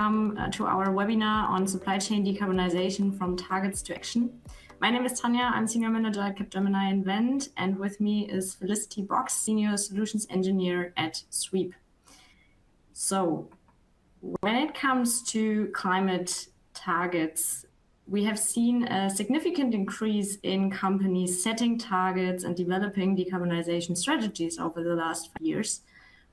welcome to our webinar on supply chain decarbonization from targets to action. My name is Tanja, I'm Senior Manager at Capgemini Invent, and with me is Felicity Box, Senior Solutions Engineer at Sweep. So, when it comes to climate targets, we have seen a significant increase in companies setting targets and developing decarbonization strategies over the last 5 years.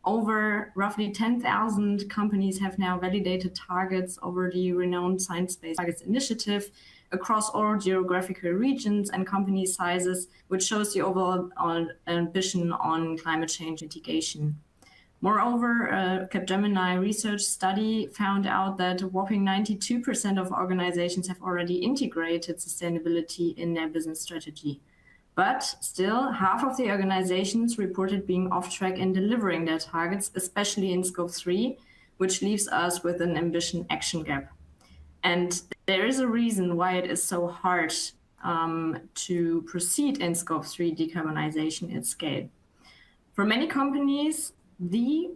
Over roughly 10,000 companies have now validated targets over the renowned Science-Based Targets Initiative across all geographical regions and company sizes, which shows the overall ambition on climate change mitigation. Moreover, a Capgemini research study found out that a whopping 92% of organizations have already integrated sustainability in their business strategy. But still, half of the organizations reported being off track in delivering their targets, especially in Scope 3, which leaves us with an ambition action gap. And there is a reason why it is so hard to proceed in Scope 3 decarbonization at scale. For many companies,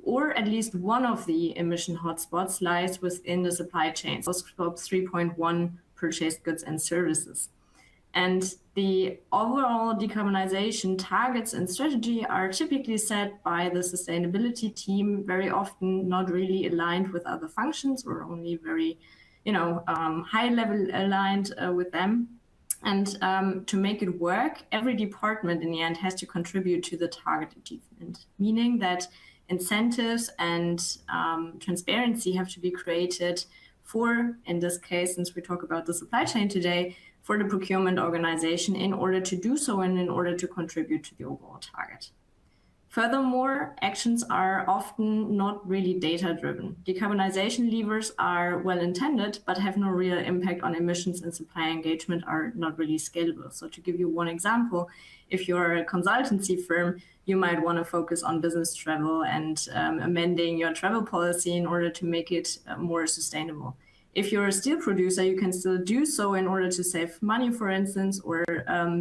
or at least one of the emission hotspots lies within the supply chain, so Scope 3.1 purchased goods and services. And the overall decarbonization targets and strategy are typically set by the sustainability team, very often not really aligned with other functions or only very, high level aligned with them. And to make it work, every department in the end has to contribute to the target achievement, meaning that incentives and transparency have to be created for, in this case, since we talk about the supply chain today, for the procurement organization in order to do so and in order to contribute to the overall target. Furthermore, actions are often not really data-driven. Decarbonization levers are well-intended, but have no real impact on emissions, and supply engagement are not really scalable. So to give you one example, if you're a consultancy firm, you might want to focus on business travel and amending your travel policy in order to make it more sustainable. If you're a steel producer, you can still do so in order to save money, for instance, or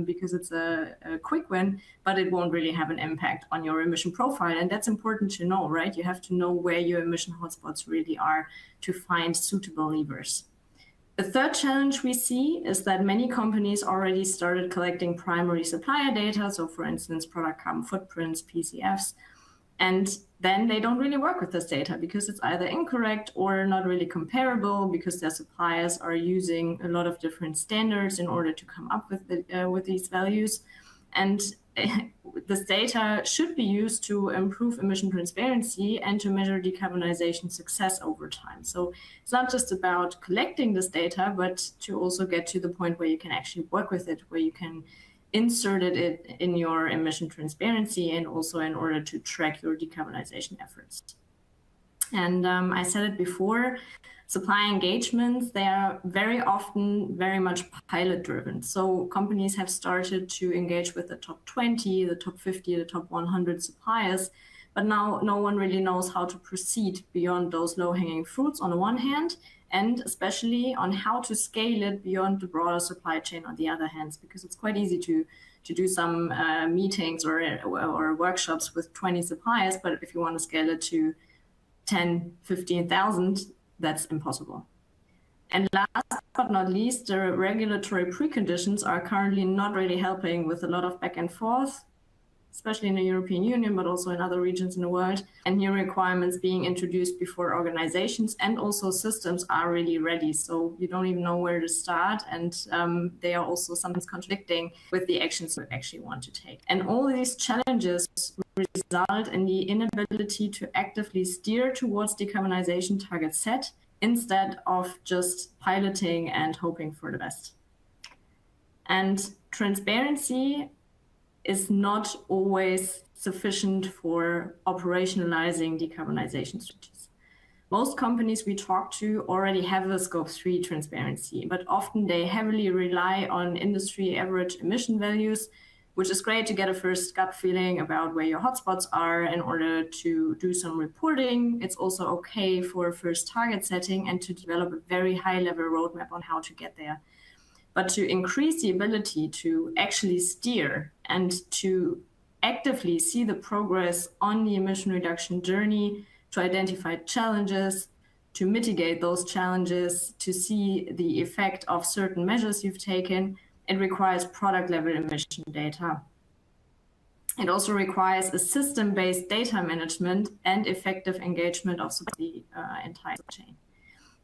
because it's a quick win, but it won't really have an impact on your emission profile. And that's important to know, right? You have to know where your emission hotspots really are to find suitable levers. The third challenge we see is that many companies already started collecting primary supplier data, so for instance, product carbon footprints, PCFs, and then they don't really work with this data because it's either incorrect or not really comparable because their suppliers are using a lot of different standards in order to come up with these values. And this data should be used to improve emission transparency and to measure decarbonization success over time. So it's not just about collecting this data, but to also get to the point where you can actually work with it, where you can insert it in your emission transparency and also in order to track your decarbonization efforts. And I said it before, supply engagements, they are very often very much pilot driven. So companies have started to engage with the top 20, the top 50, the top 100 suppliers, but now no one really knows how to proceed beyond those low-hanging fruits on the one hand, and especially on how to scale it beyond the broader supply chain on the other hand, because it's quite easy to do some meetings or workshops with 20 suppliers, but if you want to scale it to 10, 15,000, that's impossible. And last but not least, the regulatory preconditions are currently not really helping with a lot of back and forth, especially in the European Union, but also in other regions in the world, and new requirements being introduced before organizations and also systems are really ready. So you don't even know where to start, and they are also sometimes contradicting with the actions we actually want to take. And all these challenges result in the inability to actively steer towards decarbonization targets set, instead of just piloting and hoping for the best. And transparency is not always sufficient for operationalizing decarbonization strategies. Most companies we talk to already have a Scope 3 transparency, but often they heavily rely on industry average emission values, which is great to get a first gut feeling about where your hotspots are in order to do some reporting. It's also okay for first target setting and to develop a very high level roadmap on how to get there. But to increase the ability to actually steer and to actively see the progress on the emission reduction journey, to identify challenges, to mitigate those challenges, to see the effect of certain measures you've taken, it requires product level emission data. It also requires a system-based data management and effective engagement of the entire chain.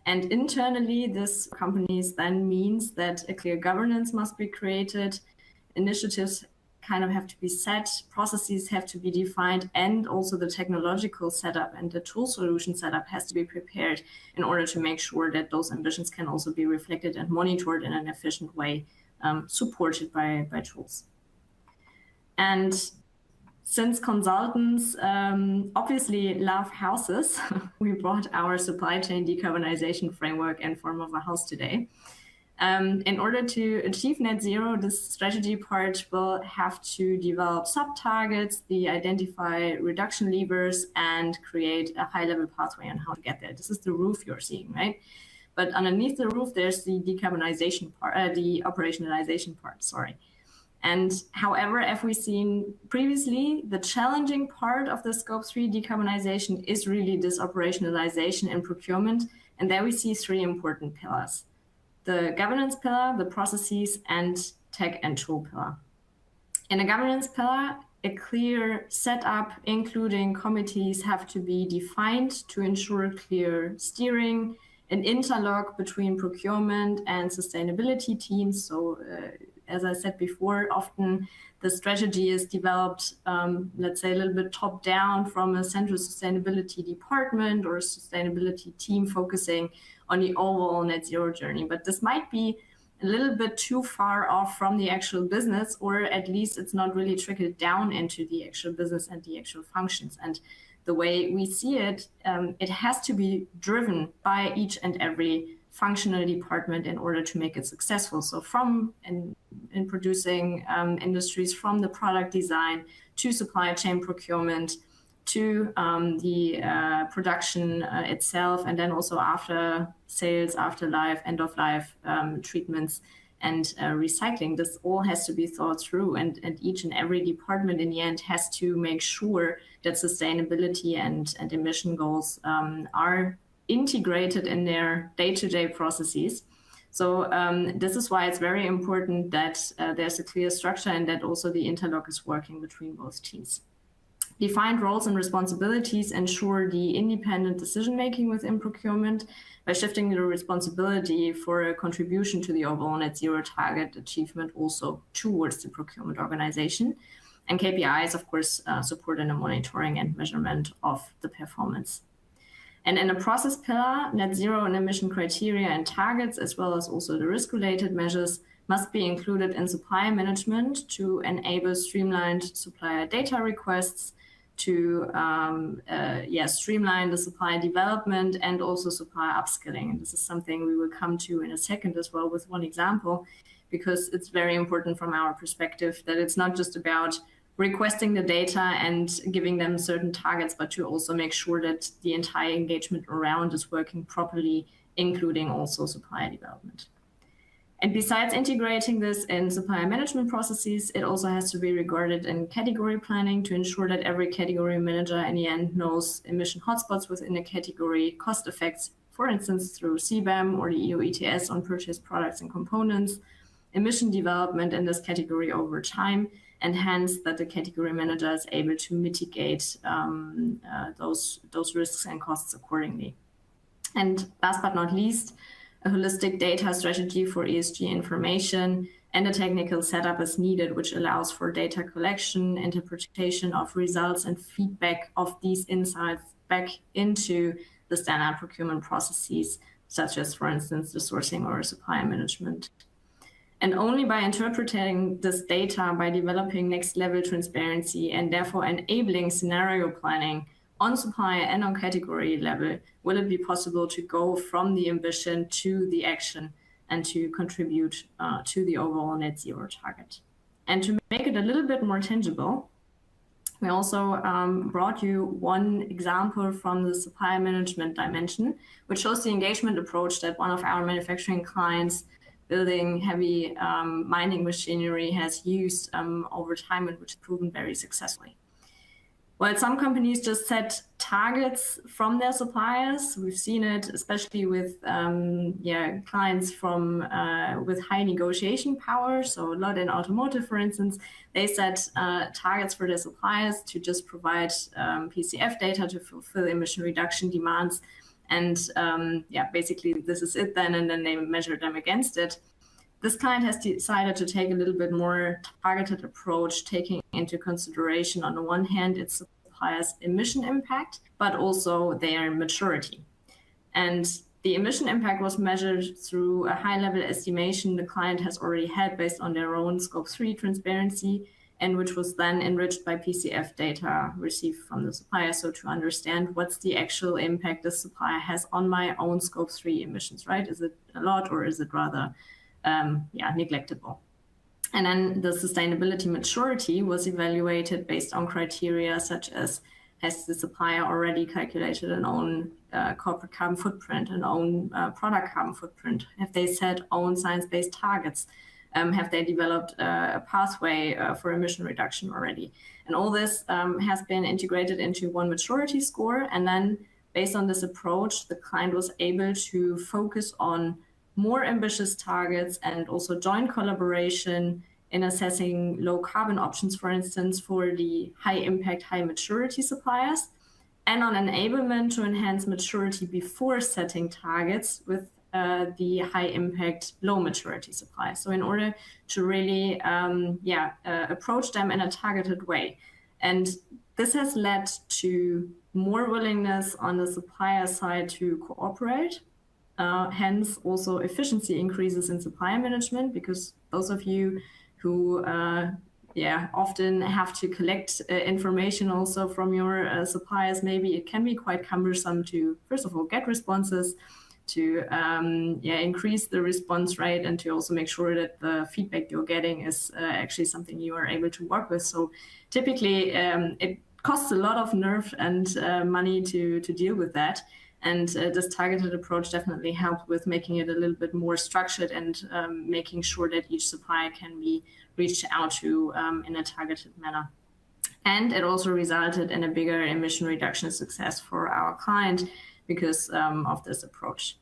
And internally, this companies then means that a clear governance must be created, initiatives kind of have to be set, processes have to be defined, and also the technological setup and the tool solution setup has to be prepared in order to make sure that those ambitions can also be reflected and monitored in an efficient way, supported by tools. And since consultants obviously love houses, we brought our supply chain decarbonization framework in form of a house today. In order to achieve net zero, this strategy part will have to develop sub-targets, identify reduction levers, and create a high-level pathway on how to get there. This is the roof you're seeing, right? But underneath the roof, there's the decarbonization part, the operationalization part, sorry. And however, as we've seen previously, the challenging part of the Scope 3 decarbonization is really this operationalization and procurement. And there we see three important pillars: the governance pillar, the processes, and tech and tool pillar. In the governance pillar, a clear setup, including committees, have to be defined to ensure clear steering, an interlock between procurement and sustainability teams. So as I said before, often the strategy is developed, let's say a little bit top down from a central sustainability department or a sustainability team focusing on the overall net zero journey. But this might be a little bit too far off from the actual business, or at least it's not really trickled down into the actual business and the actual functions. And the way we see it, it has to be driven by each and every functional department in order to make it successful. So from in producing industries, from the product design to supply chain procurement to the production itself, and then also after sales, after life, end of life treatments and recycling. This all has to be thought through, and each and every department in the end has to make sure that sustainability and emission goals are integrated in their day-to-day processes. So this is why it's very important that there's a clear structure and that also the interlock is working between both teams. Defined roles and responsibilities ensure the independent decision-making within procurement by shifting the responsibility for a contribution to the overall net zero target achievement also towards the procurement organization. And KPIs, of course, support in the monitoring and measurement of the performance. And in the process pillar, net zero and emission criteria and targets, as well as also the risk-related measures, must be included in supply management to enable streamlined supplier data requests, to streamline the supply development and also supply upskilling. And this is something we will come to in a second as well with one example, because it's very important from our perspective that it's not just about requesting the data and giving them certain targets, but to also make sure that the entire engagement around is working properly, including also supplier development. And besides integrating this in supplier management processes, it also has to be regarded in category planning to ensure that every category manager in the end knows emission hotspots within a category, cost effects, for instance, through CBAM or the EU ETS on purchased products and components, emission development in this category over time, and hence that the category manager is able to mitigate those risks and costs accordingly. And last but not least, a holistic data strategy for ESG information and a technical setup is needed, which allows for data collection, interpretation of results, and feedback of these insights back into the standard procurement processes, such as, for instance, the sourcing or supplier management. And only by interpreting this data, by developing next level transparency and therefore enabling scenario planning on supplier and on category level, will it be possible to go from the ambition to the action and to contribute to the overall net zero target. And to make it a little bit more tangible, we also brought you one example from the supplier management dimension, which shows the engagement approach that one of our manufacturing clients building heavy mining machinery has used over time and which has proven very successfully. Well, some companies just set targets from their suppliers. We've seen it, especially with clients from with high negotiation power. So a lot in automotive, for instance, they set targets for their suppliers to just provide PCF data to fulfill emission reduction demands. And basically this is it then, and then they measure them against it. This client has decided to take a little bit more targeted approach, taking into consideration, on the one hand, its suppliers' emission impact, but also their maturity. And the emission impact was measured through a high-level estimation the client has already had based on their own Scope 3 transparency, and which was then enriched by PCF data received from the supplier. So to understand what's the actual impact the supplier has on my own Scope 3 emissions, right? Is it a lot, or is it rather neglectable? And then the sustainability maturity was evaluated based on criteria such as, has the supplier already calculated an own corporate carbon footprint, an own product carbon footprint? Have they set own science-based targets? Have they developed a pathway for emission reduction already? And all this has been integrated into one maturity score. And then based on this approach, the client was able to focus on more ambitious targets and also joint collaboration in assessing low carbon options, for instance, for the high impact, high maturity suppliers, and on enablement to enhance maturity before setting targets with the high impact, low maturity suppliers. So in order to really approach them in a targeted way. And this has led to more willingness on the supplier side to cooperate. Hence also efficiency increases in supplier management, because those of you who often have to collect information also from your suppliers, maybe it can be quite cumbersome to, first of all, get responses, to increase the response rate, and to also make sure that the feedback you're getting is actually something you are able to work with. So typically it costs a lot of nerve and money to deal with that. And this targeted approach definitely helped with making it a little bit more structured and making sure that each supplier can be reached out to in a targeted manner. And it also resulted in a bigger emission reduction success for our client because of this approach.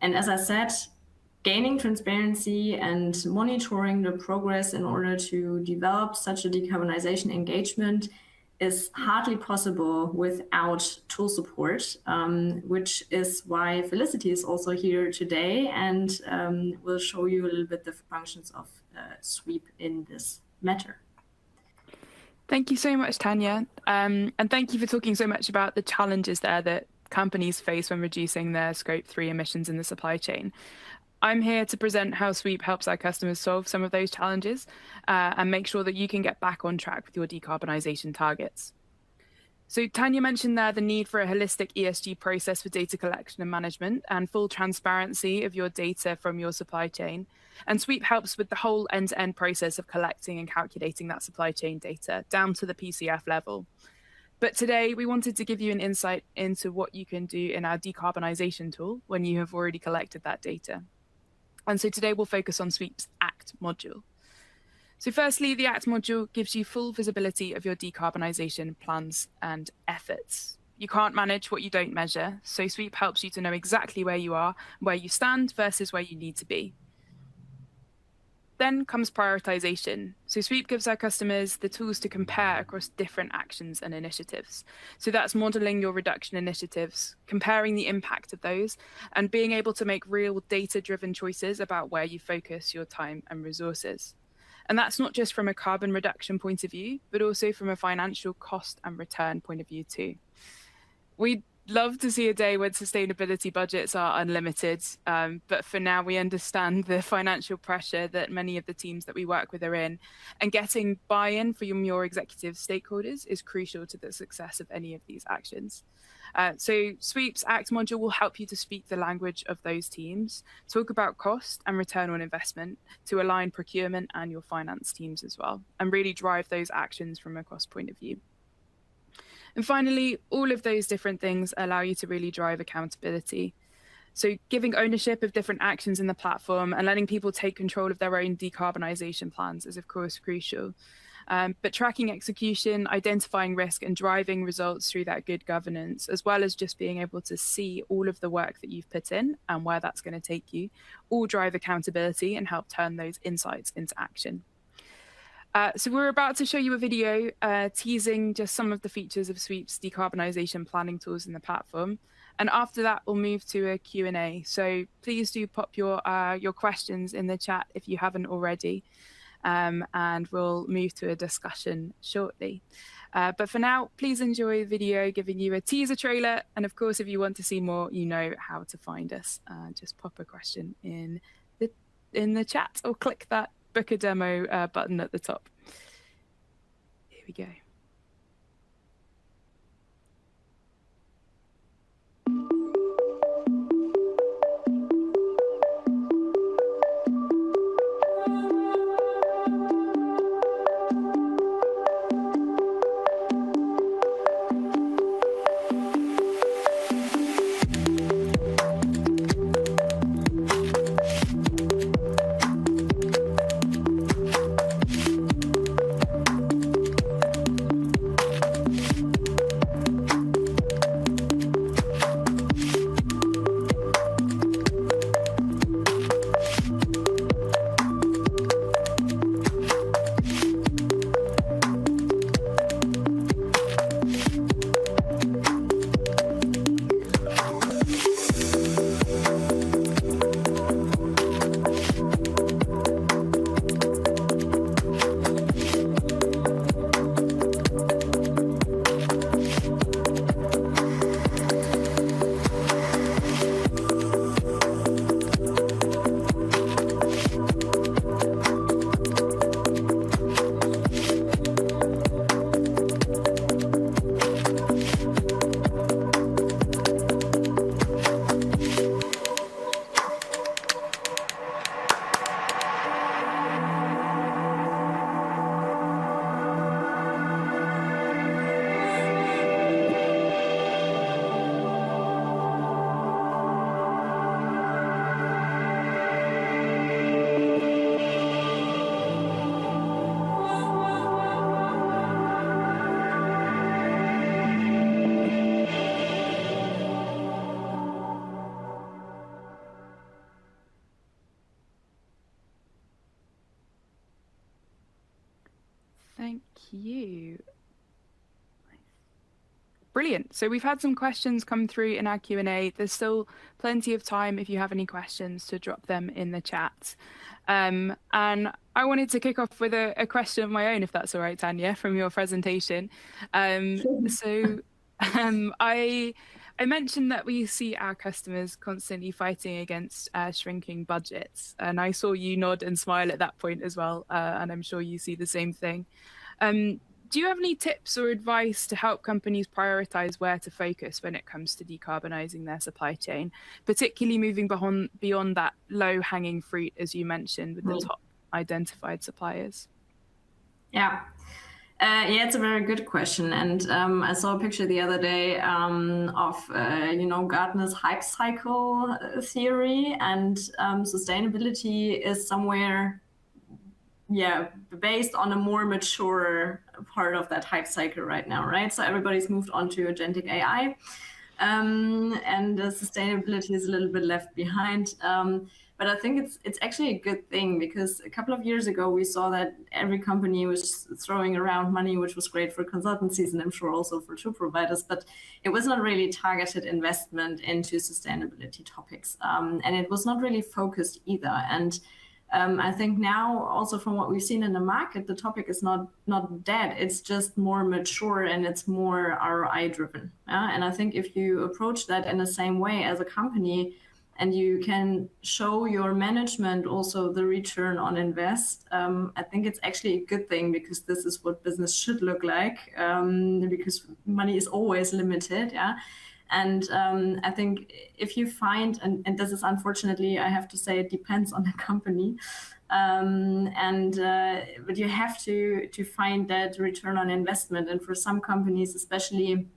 And as I said, gaining transparency and monitoring the progress in order to develop such a decarbonization engagement is hardly possible without tool support, which is why Felicity is also here today and will show you a little bit the functions of Sweep in this matter. Thank you so much, Tanya. And thank you for talking so much about the challenges there that companies face when reducing their Scope 3 emissions in the supply chain. I'm here to present how Sweep helps our customers solve some of those challenges and make sure that you can get back on track with your decarbonisation targets. So Tanya mentioned there the need for a holistic ESG process for data collection and management and full transparency of your data from your supply chain. And Sweep helps with the whole end-to-end process of collecting and calculating that supply chain data down to the PCF level. But today we wanted to give you an insight into what you can do in our decarbonisation tool when you have already collected that data. And so today we'll focus on Sweep's ACT module. So firstly, the ACT module gives you full visibility of your decarbonisation plans and efforts. You can't manage what you don't measure, so Sweep helps you to know exactly where you are, where you stand versus where you need to be. Then comes prioritization. So Sweep gives our customers the tools to compare across different actions and initiatives. So that's modeling your reduction initiatives, comparing the impact of those, and being able to make real data-driven choices about where you focus your time and resources. And that's not just from a carbon reduction point of view, but also from a financial cost and return point of view too. We'd love to see a day when sustainability budgets are unlimited, but for now we understand the financial pressure that many of the teams that we work with are in, and getting buy-in from your executive stakeholders is crucial to the success of any of these actions. So Sweep's ACT module will help you to speak the language of those teams, talk about cost and return on investment to align procurement and your finance teams as well, and really drive those actions from a cost point of view. And finally, all of those different things allow you to really drive accountability. So giving ownership of different actions in the platform and letting people take control of their own decarbonisation plans is of course crucial. But tracking execution, identifying risk, and driving results through that good governance, as well as just being able to see all of the work that you've put in and where that's going to take you, all drive accountability and help turn those insights into action. So we're about to show you a video teasing just some of the features of Sweep's decarbonisation planning tools in the platform. And after that, we'll move to a Q&A. So please do pop your questions in the chat if you haven't already. And we'll move to a discussion shortly. But for now, please enjoy the video giving you a teaser trailer. And of course, if you want to see more, you know how to find us. Just pop a question in the chat or click that book a demo button at the top. Here we go. Thank you. Brilliant. So we've had some questions come through in our Q&A. There's still plenty of time if you have any questions to drop them in the chat. And I wanted to kick off with a question of my own, if that's all right, Tanya, from your presentation. Sure. I mentioned that we see our customers constantly fighting against shrinking budgets. And I saw you nod and smile at that point as well. And I'm sure you see the same thing. Do you have any tips or advice to help companies prioritize where to focus when it comes to decarbonizing their supply chain, particularly moving beyond that low-hanging fruit, as you mentioned, with the top identified suppliers? Yeah. Yeah, it's a very good question. And I saw a picture the other day of, Gartner's hype cycle theory, and sustainability is somewhere, based on a more mature part of that hype cycle right now, right? So everybody's moved on to agentic AI, and sustainability is a little bit left behind. But I think it's actually a good thing, because a couple of years ago, we saw that every company was throwing around money, which was great for consultancies and I'm sure also for tool providers, but it was not really targeted investment into sustainability topics. And it was not really focused either. And I think now, also from what we've seen in the market, the topic is not dead. It's just more mature and it's more ROI driven. And I think if you approach that in the same way as a company, and you can show your management also the return on invest, I think it's actually a good thing, because this is what business should look like, because money is always limited. And I think if you find, and this is unfortunately, I have to say, it depends on the company, but you have to find that return on investment. And for some companies, especially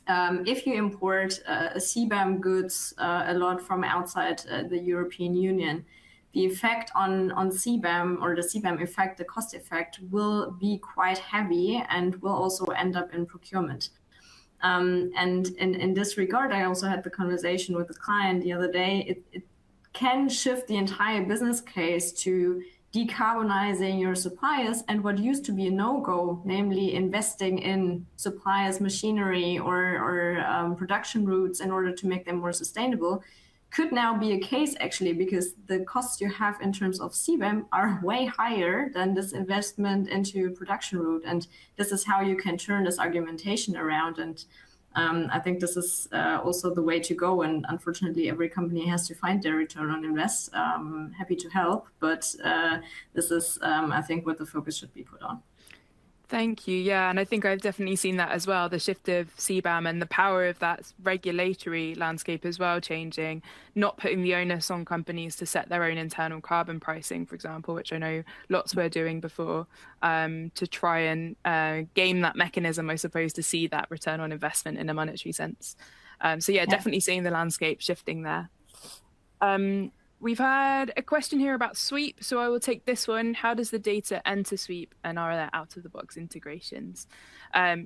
if you import CBAM goods a lot from outside the European Union, the effect on CBAM, or the CBAM effect, the cost effect, will be quite heavy and will also end up in procurement. And in this regard, I also had the conversation with the client the other day. It can shift the entire business case to decarbonizing your suppliers, and what used to be a no-go, namely investing in suppliers' machinery or production routes in order to make them more sustainable, could now be a case actually, because the costs you have in terms of CBAM are way higher than this investment into production route. And this is how you can turn this argumentation around. And I think this is also the way to go. And unfortunately, every company has to find their return on invest. Happy to help, but this is, I think, what the focus should be put on. Thank you. Yeah, and I think I've definitely seen that as well, the shift of CBAM and the power of that regulatory landscape as well changing, not putting the onus on companies to set their own internal carbon pricing, for example, which I know lots were doing before, to try and game that mechanism, I suppose, to see that return on investment in a monetary sense. So yeah, definitely seeing the landscape shifting there. We've had a question here about Sweep, so I will take this one. How does the data enter Sweep, and are there out-of-the-box integrations?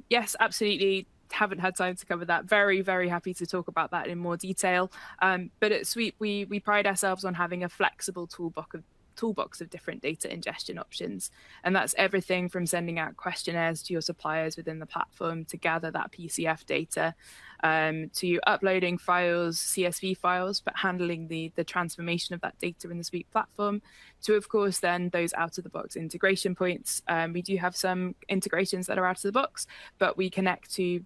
Yes, absolutely. Haven't had time to cover that. Very, very happy to talk about that in more detail. But at Sweep, we pride ourselves on having a flexible toolbox of different data ingestion options. And that's everything from sending out questionnaires to your suppliers within the platform to gather that PCF data, to uploading files, CSV files, but handling the transformation of that data in the Sweep platform, to, of course, then those out-of-the-box integration points. We do have some integrations that are out of the box, but we connect to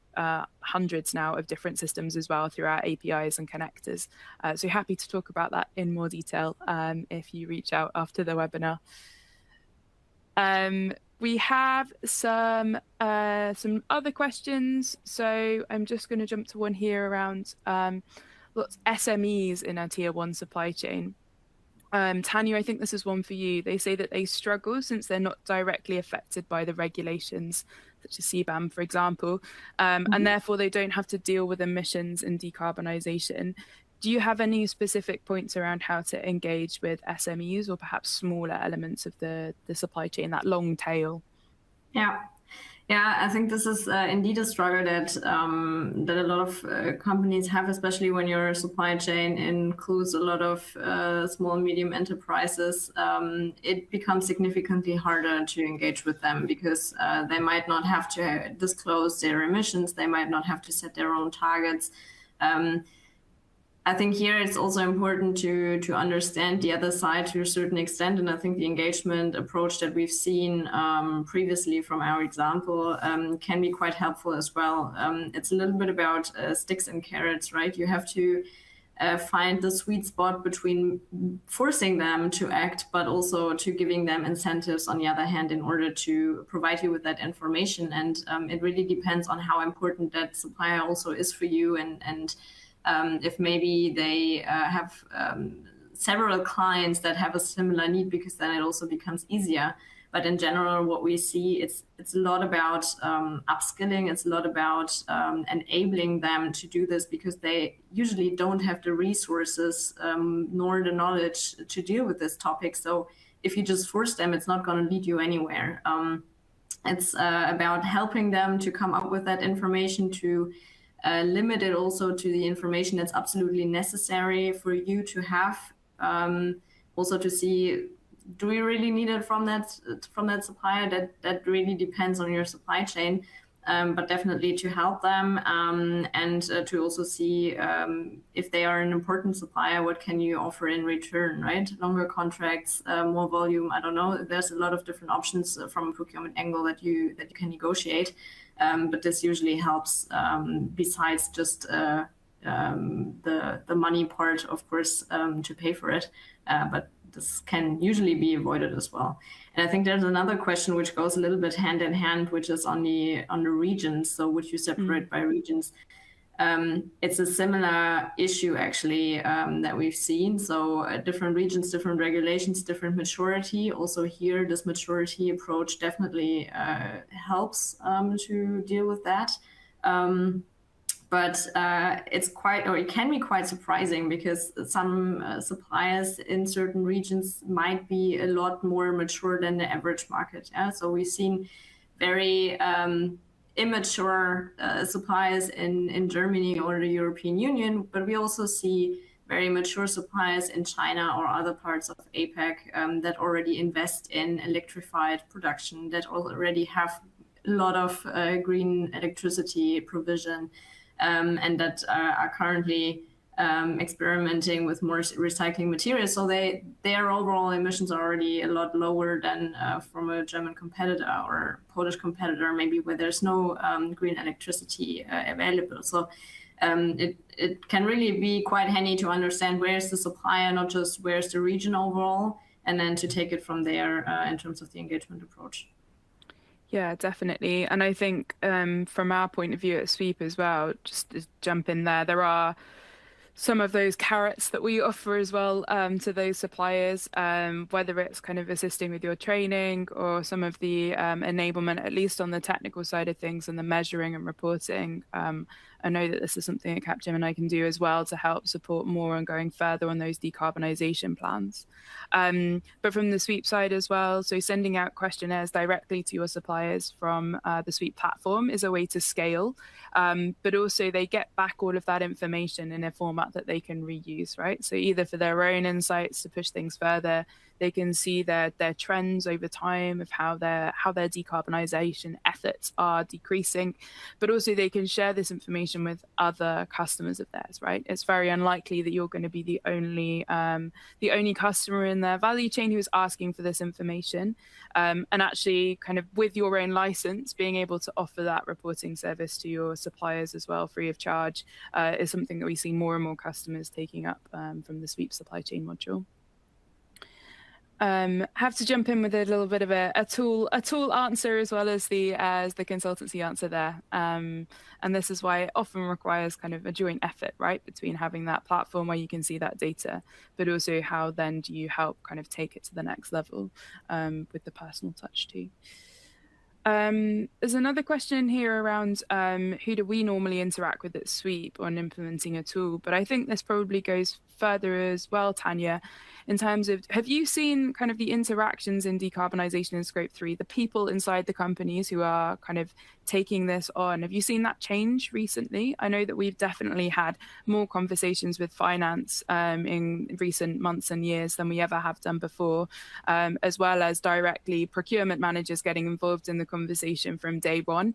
hundreds now of different systems as well through our APIs and connectors. So happy to talk about that in more detail if you reach out after the webinar. We have some other questions. So I'm just going to jump to one here around lots of SMEs in our tier 1 supply chain. Tanya, I think this is one for you. They say that they struggle since they're not directly affected by the regulations, such as CBAM, for example, and therefore they don't have to deal with emissions and decarbonization. Do you have any specific points around how to engage with SMEs or perhaps smaller elements of the supply chain, that long tail? Yeah, I think this is indeed a struggle that a lot of companies have, especially when your supply chain includes a lot of small and medium enterprises. It becomes significantly harder to engage with them because they might not have to disclose their emissions. They might not have to set their own targets. I think here it's also important to understand the other side to a certain extent. And I think the engagement approach that we've seen previously from our example can be quite helpful as well. It's a little bit about sticks and carrots, right? You have to find the sweet spot between forcing them to act, but also to giving them incentives on the other hand in order to provide you with that information. And it really depends on how important that supplier also is for you, and if maybe they have several clients that have a similar need, because then it also becomes easier. But in general, what we see, it's a lot about upskilling. It's a lot about enabling them to do this, because they usually don't have the resources nor the knowledge to deal with this topic. So if you just force them, it's not going to lead you anywhere. It's about helping them to come up with that information, to limit it also to the information that's absolutely necessary for you to have. Also to see, do we really need it from that supplier? That really depends on your supply chain, but definitely to help them and to also see if they are an important supplier, what can you offer in return, right? Longer contracts, more volume. I don't know. There's a lot of different options from a procurement angle that you can negotiate. But this usually helps besides just the money part, of course, to pay for it. But this can usually be avoided as well. And I think there's another question which goes a little bit hand in hand, which is on the regions. So would you separate by regions? It's a similar issue actually that we've seen. So different regions, different regulations, different maturity. Also here, this maturity approach definitely helps to deal with that. But it can be quite surprising because some suppliers in certain regions might be a lot more mature than the average market. Yeah? So we've seen very immature suppliers in Germany or the European Union, but we also see very mature suppliers in China or other parts of APAC that already invest in electrified production, that already have a lot of green electricity provision, and that are currently experimenting with more recycling materials. So their overall emissions are already a lot lower than from a German competitor or Polish competitor, maybe where there's no green electricity available. So it can really be quite handy to understand where's the supplier, not just where's the region overall, and then to take it from there in terms of the engagement approach. Yeah, definitely. And I think from our point of view at Sweep as well, just to jump in there are some of those carrots that we offer as well to those suppliers, whether it's kind of assisting with your training or some of the enablement, at least on the technical side of things and the measuring and reporting. I know that this is something that Capgemini can do as well to help support more and going further on those decarbonization plans. But from the Sweep side as well, so sending out questionnaires directly to your suppliers from the Sweep platform is a way to scale, but also they get back all of that information in a format that they can reuse, right? So either for their own insights to push things further, they can see their trends over time of how their decarbonization efforts are decreasing, but also they can share this information with other customers of theirs, right? It's very unlikely that you're going to be the only customer in their value chain who is asking for this information, and actually kind of with your own license, being able to offer that reporting service to your suppliers as well, free of charge, is something that we see more and more customers taking up from the Sweep supply chain module. Have to jump in with a little bit of a tool answer as well as the consultancy answer there, and this is why it often requires kind of a joint effort, right, between having that platform where you can see that data, but also how then do you help kind of take it to the next level with the personal touch too. There's another question here around who do we normally interact with at Sweep on implementing a tool, but I think this probably goes further as well, Tanya, in terms of, have you seen kind of the interactions in decarbonization in Scope 3, the people inside the companies who are kind of taking this on? Have you seen that change recently? I know that we've definitely had more conversations with finance in recent months and years than we ever have done before, as well as directly procurement managers getting involved in the conversation from day one,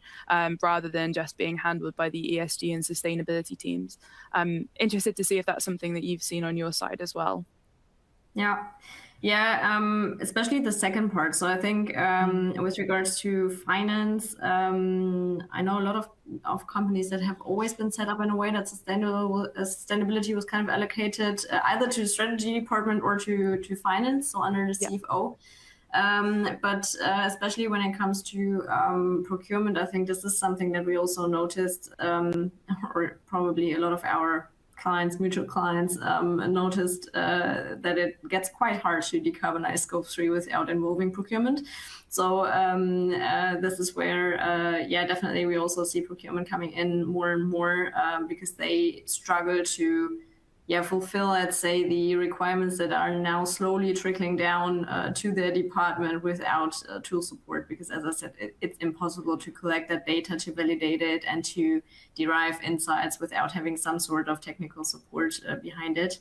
rather than just being handled by the ESG and sustainability teams. I'm interested to see if that's something that you've seen on your side as well. Yeah, especially the second part. So I think with regards to finance, I know a lot of companies that have always been set up in a way that sustainability was kind of allocated either to the strategy department or to finance, so under the CFO. But especially when it comes to procurement, I think this is something that we also noticed, or probably a lot of our clients, mutual clients, noticed that it gets quite hard to decarbonize Scope 3 without involving procurement. So this is where, definitely we also see procurement coming in more and more because they struggle to fulfill, let's say, the requirements that are now slowly trickling down to their department without tool support. Because as I said, it's impossible to collect that data, to validate it, and to derive insights without having some sort of technical support behind it,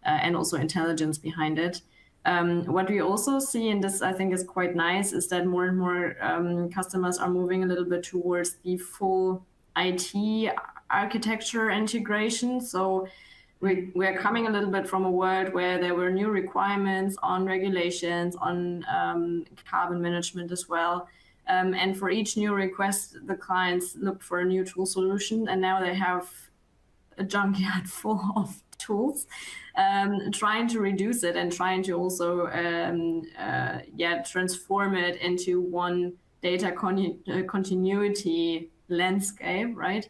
and also intelligence behind it. What we also see, and this I think is quite nice, is that more and more customers are moving a little bit towards the full IT architecture integration. So we're coming a little bit from a world where there were new requirements on regulations, on carbon management as well. And for each new request, the clients looked for a new tool solution, and now they have a junkyard full of tools, trying to reduce it and trying to also transform it into one data continuity landscape, right?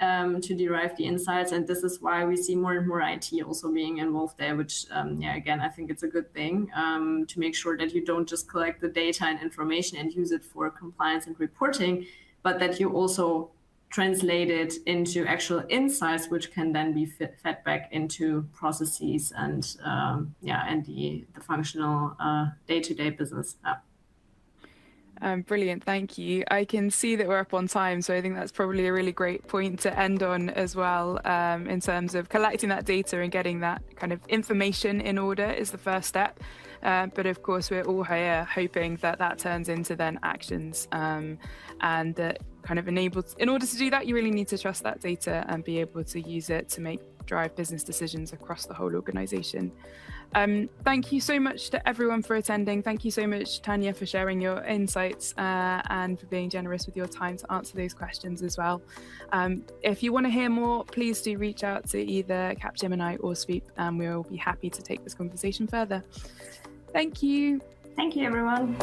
To derive the insights. And this is why we see more and more IT also being involved there, which, again, I think it's a good thing to make sure that you don't just collect the data and information and use it for compliance and reporting, but that you also translated into actual insights, which can then be fed back into processes and the functional day-to-day business. Brilliant, thank you. I can see that we're up on time, so I think that's probably a really great point to end on as well, in terms of collecting that data and getting that kind of information in order is the first step. But of course, we're all here hoping that that turns into then actions, and that kind of enables, in order to do that, you really need to trust that data and be able to use it to drive business decisions across the whole organization. Thank you so much to everyone for attending. Thank you so much, Tanya, for sharing your insights and for being generous with your time to answer those questions as well. If you want to hear more, please do reach out to either Capgemini or Sweep, and we'll be happy to take this conversation further. Thank you. Thank you, everyone.